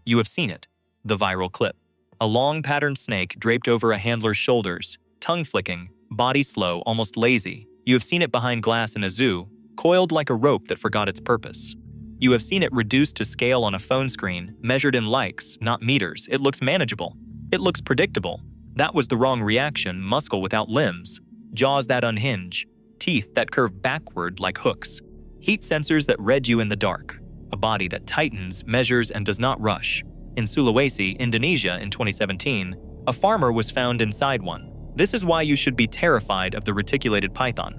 You have seen it. The viral clip. A long patterned snake draped over a handler's shoulders, tongue flicking, body slow, almost lazy. You have seen it behind glass in a zoo, coiled like a rope that forgot its purpose. You have seen it reduced to scale on a phone screen, measured in likes, not meters. It looks manageable. It looks predictable. That was the wrong reaction. Muscle without limbs, jaws that unhinge, teeth that curve backward like hooks, heat sensors that read you in the dark, a body that tightens, measures, and does not rush. In Sulawesi, Indonesia in 2017, a farmer was found inside one. This is why you should be terrified of the reticulated python.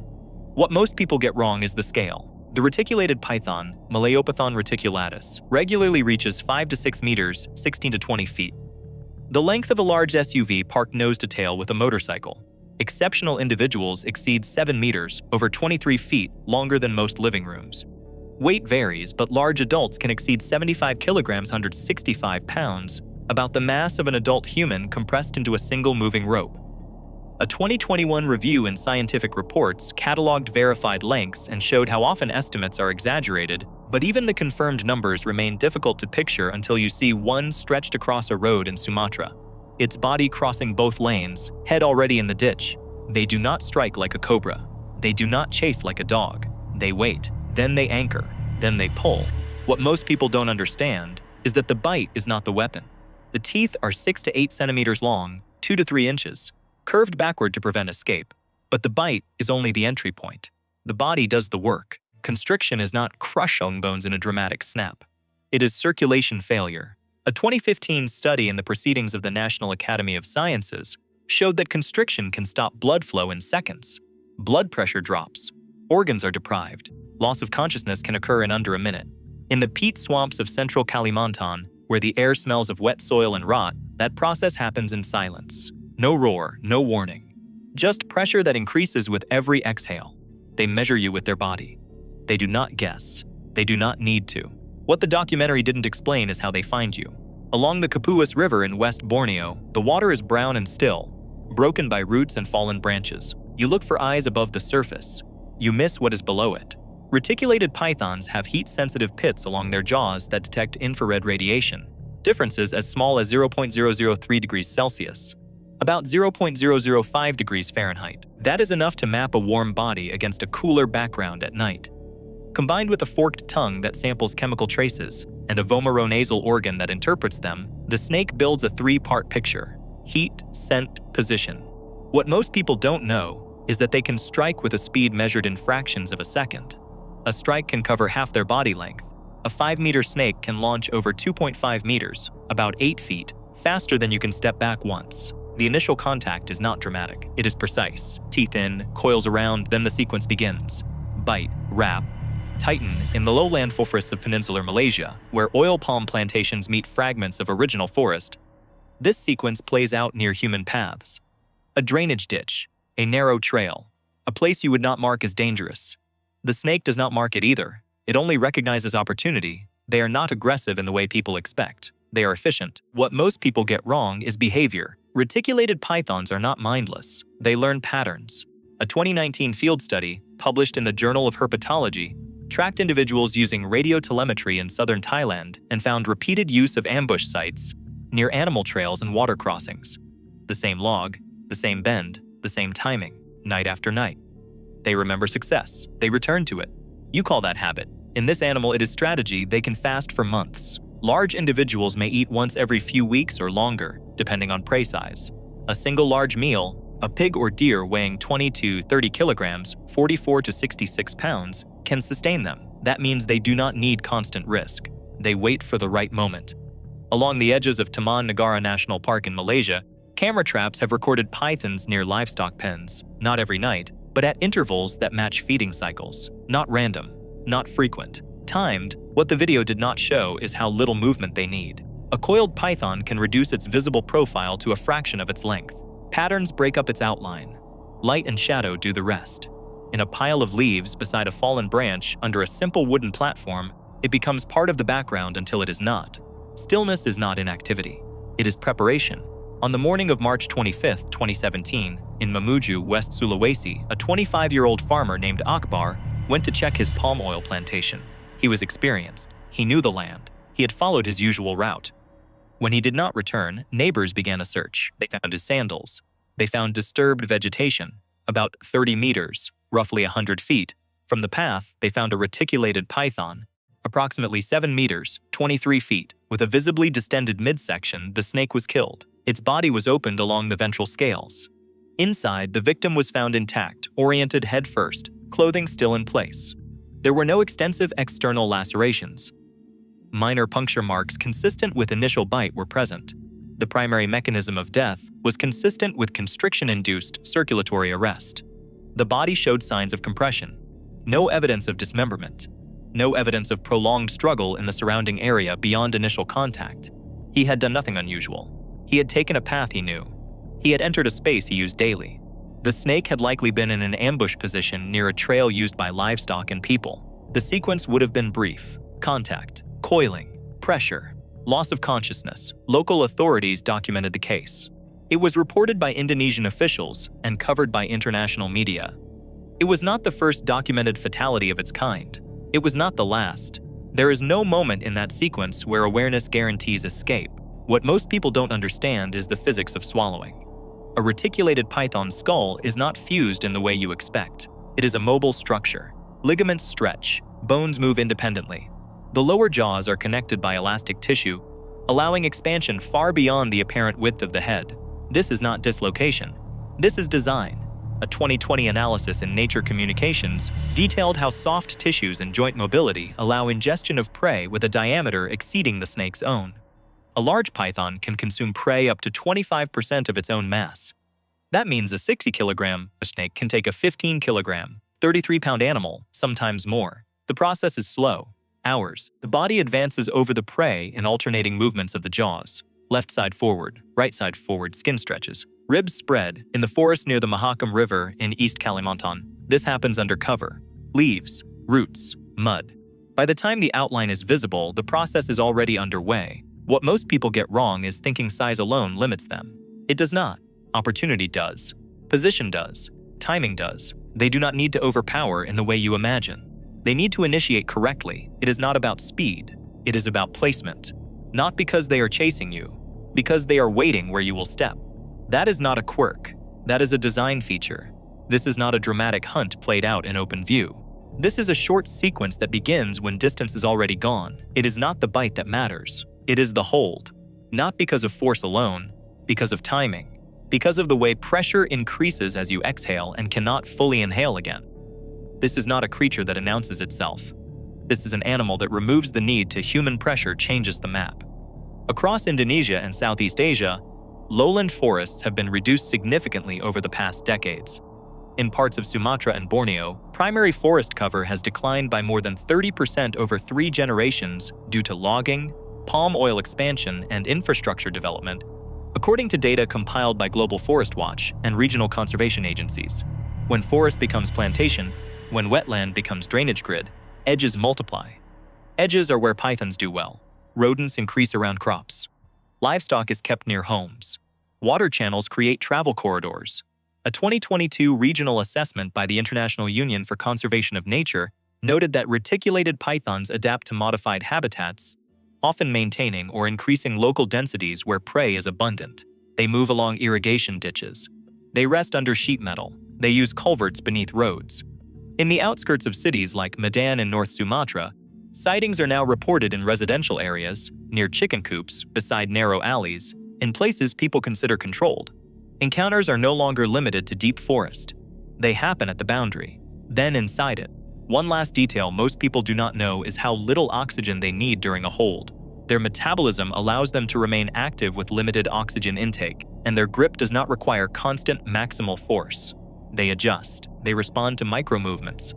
What most people get wrong is the scale. The reticulated python, Malayopathon reticulatus, regularly reaches 5 to 6 meters, 16 to 20 feet. The length of a large SUV parked nose to tail with a motorcycle. Exceptional individuals exceed 7 meters, over 23 feet, longer than most living rooms. Weight varies, but large adults can exceed 75 kilograms, 165 pounds, about the mass of an adult human compressed into a single moving rope. A 2021 review in Scientific Reports cataloged verified lengths and showed how often estimates are exaggerated, but even the confirmed numbers remain difficult to picture until you see one stretched across a road in Sumatra. Its body crossing both lanes, head already in the ditch. They do not strike like a cobra. They do not chase like a dog. They wait, then they anchor, then they pull. What most people don't understand is that the bite is not the weapon. The teeth are 6 to 8 centimeters long, 2 to 3 inches, curved backward to prevent escape. But the bite is only the entry point. The body does the work. Constriction is not crushing bones in a dramatic snap. It is circulation failure. A 2015 study in the Proceedings of the National Academy of Sciences showed that constriction can stop blood flow in seconds. Blood pressure drops. Organs are deprived. Loss of consciousness can occur in under a minute. In the peat swamps of central Kalimantan, where the air smells of wet soil and rot, that process happens in silence. No roar, no warning. Just pressure that increases with every exhale. They measure you with their body. They do not guess. They do not need to. What the documentary didn't explain is how they find you. Along the Kapuas River in West Borneo, the water is brown and still, broken by roots and fallen branches. You look for eyes above the surface. You miss what is below it. Reticulated pythons have heat-sensitive pits along their jaws that detect infrared radiation, differences as small as 0.003 degrees Celsius, about 0.005 degrees Fahrenheit. That is enough to map a warm body against a cooler background at night. Combined with a forked tongue that samples chemical traces and a vomeronasal organ that interprets them, the snake builds a 3-part picture: heat, scent, position. What most people don't know is that they can strike with a speed measured in fractions of a second. A strike can cover half their body length. A 5-meter snake can launch over 2.5 meters, about 8 feet, faster than you can step back once. The initial contact is not dramatic. It is precise. Teeth in, coils around, then the sequence begins. Bite, wrap, tighten. In the lowland forests of peninsular Malaysia, where oil palm plantations meet fragments of original forest, this sequence plays out near human paths. A drainage ditch, a narrow trail, a place you would not mark as dangerous. The snake does not mark it either. It only recognizes opportunity. They are not aggressive in the way people expect. They are efficient. What most people get wrong is behavior. Reticulated pythons are not mindless. They learn patterns. A 2019 field study, published in the Journal of Herpetology, tracked individuals using radiotelemetry in southern Thailand and found repeated use of ambush sites near animal trails and water crossings. The same log, the same bend, the same timing, night after night. They remember success. They return to it. You call that habit. In this animal, it is strategy. They can fast for months. Large individuals may eat once every few weeks or longer, depending on prey size. A single large meal, a pig or deer weighing 20 to 30 kilograms, 44 to 66 pounds, can sustain them. That means they do not need constant risk. They wait for the right moment. Along the edges of Taman Negara National Park in Malaysia, camera traps have recorded pythons near livestock pens, not every night, but at intervals that match feeding cycles. Not random, not frequent. Timed. What the video did not show is how little movement they need. A coiled python can reduce its visible profile to a fraction of its length. Patterns break up its outline. Light and shadow do the rest. In a pile of leaves beside a fallen branch under a simple wooden platform, it becomes part of the background until it is not. Stillness is not inactivity. It is preparation. On the morning of March 25, 2017, in Mamuju, West Sulawesi, a 25-year-old farmer named Akbar went to check his palm oil plantation. He was experienced. He knew the land. He had followed his usual route. When he did not return, neighbors began a search. They found his sandals. They found disturbed vegetation, about 30 meters, roughly 100 feet. From the path, they found a reticulated python, approximately 7 meters, 23 feet. With a visibly distended midsection, the snake was killed. Its body was opened along the ventral scales. Inside, the victim was found intact, oriented head first, clothing still in place. There were no extensive external lacerations. Minor puncture marks consistent with initial bite were present. The primary mechanism of death was consistent with constriction-induced circulatory arrest. The body showed signs of compression. No evidence of dismemberment. No evidence of prolonged struggle in the surrounding area beyond initial contact. He had done nothing unusual. He had taken a path he knew. He had entered a space he used daily. The snake had likely been in an ambush position near a trail used by livestock and people. The sequence would have been brief: contact, coiling, pressure, loss of consciousness. Local authorities documented the case. It was reported by Indonesian officials and covered by international media. It was not the first documented fatality of its kind. It was not the last. There is no moment in that sequence where awareness guarantees escape. What most people don't understand is the physics of swallowing. A reticulated python's skull is not fused in the way you expect. It is a mobile structure. Ligaments stretch, bones move independently. The lower jaws are connected by elastic tissue, allowing expansion far beyond the apparent width of the head. This is not dislocation. This is design. A 2020 analysis in Nature Communications detailed how soft tissues and joint mobility allow ingestion of prey with a diameter exceeding the snake's own. A large python can consume prey up to 25% of its own mass. That means a 60-kilogram snake can take a 15-kilogram, 33-pound animal, sometimes more. The process is slow. Hours. The body advances over the prey in alternating movements of the jaws. Left side forward, right side forward, skin stretches. Ribs spread. In the forest near the Mahakam River in East Kalimantan, this happens under cover. Leaves, roots, mud. By the time the outline is visible, the process is already underway. What most people get wrong is thinking size alone limits them. It does not. Opportunity does. Position does. Timing does. They do not need to overpower in the way you imagine. They need to initiate correctly. It is not about speed. It is about placement. Not because they are chasing you, because they are waiting where you will step. That is not a quirk. That is a design feature. This is not a dramatic hunt played out in open view. This is a short sequence that begins when distance is already gone. It is not the bite that matters. It is the hold. Not because of force alone, because of timing. Because of the way pressure increases as you exhale and cannot fully inhale again. This is not a creature that announces itself. This is an animal that removes the need to human pressure changes the map. Across Indonesia and Southeast Asia, lowland forests have been reduced significantly over the past decades. In parts of Sumatra and Borneo, primary forest cover has declined by more than 30% over 3 generations due to logging, palm oil expansion, and infrastructure development, according to data compiled by Global Forest Watch and regional conservation agencies. When forest becomes plantation, when wetland becomes drainage grid, edges multiply. Edges are where pythons do well. Rodents increase around crops. Livestock is kept near homes. Water channels create travel corridors. A 2022 regional assessment by the International Union for Conservation of Nature noted that reticulated pythons adapt to modified habitats, often maintaining or increasing local densities where prey is abundant. They move along irrigation ditches. They rest under sheet metal. They use culverts beneath roads. In the outskirts of cities like Medan in North Sumatra, sightings are now reported in residential areas, near chicken coops, beside narrow alleys, in places people consider controlled. Encounters are no longer limited to deep forest. They happen at the boundary, then inside it. One last detail most people do not know is how little oxygen they need during a hold. Their metabolism allows them to remain active with limited oxygen intake, and their grip does not require constant maximal force. They adjust. They respond to micro-movements.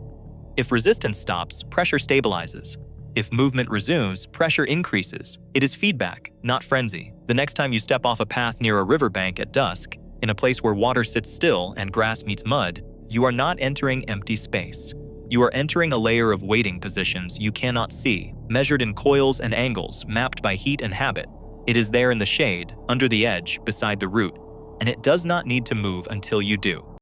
If resistance stops, pressure stabilizes. If movement resumes, pressure increases. It is feedback, not frenzy. The next time you step off a path near a riverbank at dusk, in a place where water sits still and grass meets mud, you are not entering empty space. You are entering a layer of waiting positions you cannot see, measured in coils and angles, mapped by heat and habit. It is there in the shade, under the edge, beside the root, and it does not need to move until you do.